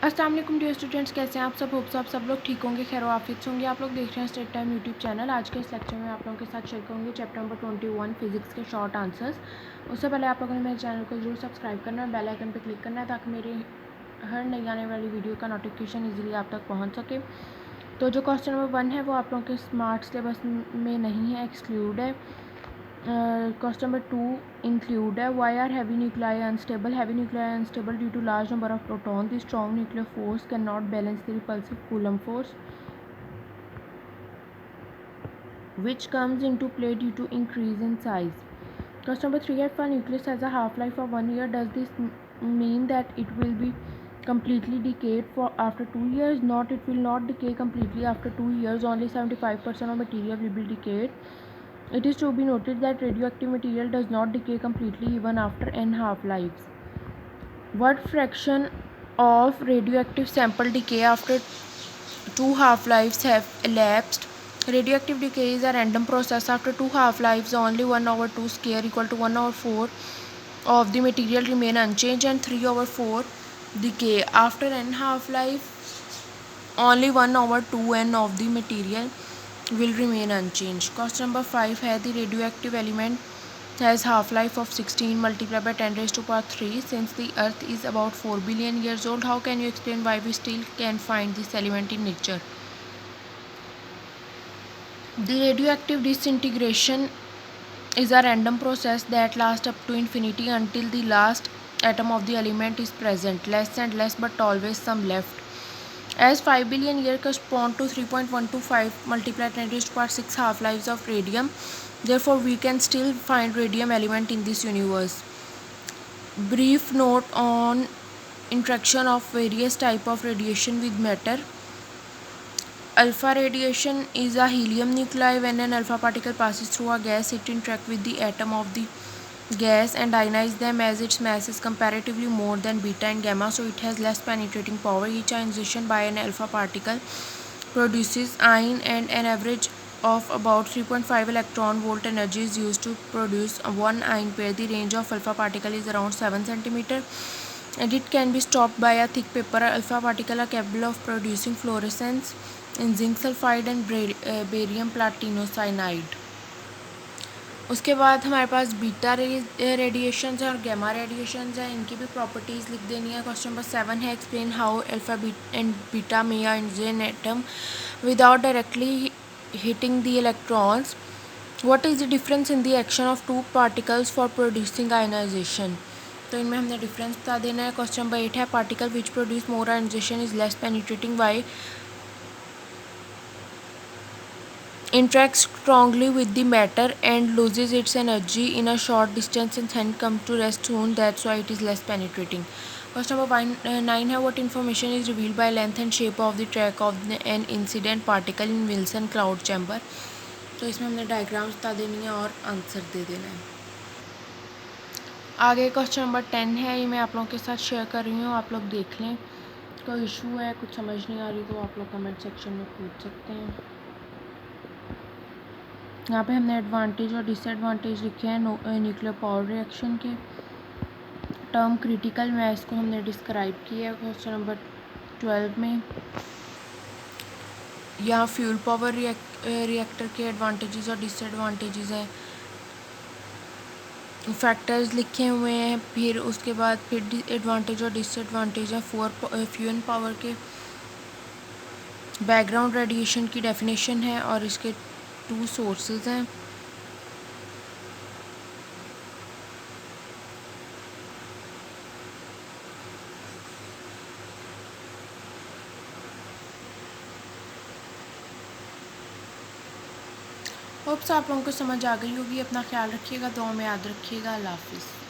अस्सलाम वालेकुम dear students, कैसे हैं आप सब। होप आप सब लोग ठीक होंगे, खैर आफियत से होंगे। आप लोग देख रहे हैं स्टेट टाइम यूट्यूब चैनल। आज के इस लेक्चर में आप लोगों के साथ शेयर करूँगी चैप्टर नंबर 21 फिजिक्स के शॉर्ट आंसर्स। उससे पहले आप लोगों ने मेरे चैनल को जरूर सब्सक्राइब करना है, बेल आइकन पर क्लिक करना है ताकि मेरी हर नई आने वाली वीडियो का नोटिफिकेशन ईजिली आप तक पहुँच सके। तो जो क्वेश्चन नंबर 1 है वो आप लोगों के स्मार्ट सिलेबस में नहीं है, एक्सक्लूड है। Question number 2 include why are heavy nuclei unstable? Heavy nuclei are unstable due to large number of protons. The strong nuclear force cannot balance the repulsive Coulomb force, which comes into play due to increase in size. Question number 3, if a nucleus has a half-life of 1 year, does this mean that it will be completely decayed for after 2 years? Not, it will not decay completely after 2 years. Only 75% of material will be decayed. It is to be noted that radioactive material does not decay completely even after n half-lives. What fraction of radioactive sample decay after 2 half-lives have elapsed? Radioactive decay is a random process. After 2 half-lives, only 1/2 square equal to 1/4 of the material remain unchanged and 3/4 decay. After n half-life, only 1/2 n of the material will remain unchanged. Question number 5 है the radioactive element has half-life of 16 multiplied by 10 raised to power 3. Since the earth is about 4 billion years old, how can you explain why we still can find this element in nature? The radioactive disintegration is a random process that lasts up to infinity until the last atom of the element is present, less and less but always some left. As 5 billion years correspond to 3.125 multiplied 10 raised to power 6 half-lives of radium, therefore we can still find radium element in this universe. Brief note on interaction of various type of radiation with matter. Alpha radiation is a helium nuclei. When an alpha particle passes through a gas, it interacts with the atom of the gas and ionize them as its mass is comparatively more than beta and gamma, so it has less penetrating power. Each ionization by an alpha particle produces ion, and an average of about 3.5 electron volt energy is used to produce one ion pair. The range of alpha particle is around 7 cm and it can be stopped by a thick paper. Alpha particles are capable of producing fluorescence in zinc sulfide and barium platinocyanide. उसके बाद हमारे पास beta radiations हैं और gamma radiations हैं, इनकी भी properties लिख देनी है। क्वेश्चन नंबर 7 है explain how alpha and beta may ionise atom without directly hitting the electrons. What is the difference in the action of two particles for producing ionization? तो इनमें हमने डिफरेंस बता देना है। क्वेश्चन नंबर 8 है particle which produce more ionisation is less penetrating why interacts strongly with the matter and loses its energy in a short distance and then comes to rest soon. That's why it is less penetrating. Question number 9 है what information is revealed by length and shape of the track of an incident particle in Wilson cloud chamber? तो इसमें हमने diagrams बता देनी है और answer दे देना है। आगे क्वेश्चन नंबर 10 है, ये मैं आप लोगों के साथ शेयर कर रही हूँ, आप लोग देख लें। कोई इशू है, कुछ समझ नहीं आ रही तो आप लोग कमेंट सेक्शन में पूछ सकते हैं। यहाँ पे हमने एडवांटेज और डिसएडवांटेज लिखे हैं न्यूक्लियर पावर रिएक्शन के। टर्म क्रिटिकल मैस को हमने डिस्क्राइब किया है क्वेश्चन नंबर 12 में। यहाँ फ्यूल पावर रिएक्टर के एडवांटेजेस और डिसएडवांटेजेस हैं, फैक्टर्स लिखे हुए हैं। फिर उसके बाद फिर एडवांटेज और डिसएडवांटेज है फ्यूल पावर के। बैकग्राउंड रेडिएशन की डेफिनेशन है और इसके 2 सोर्सेज हैं। होप्स आप लोगों को समझ आ गई होगी। अपना ख्याल रखिएगा, दुआ में याद रखिएगा। अल्लाह हाफिज़।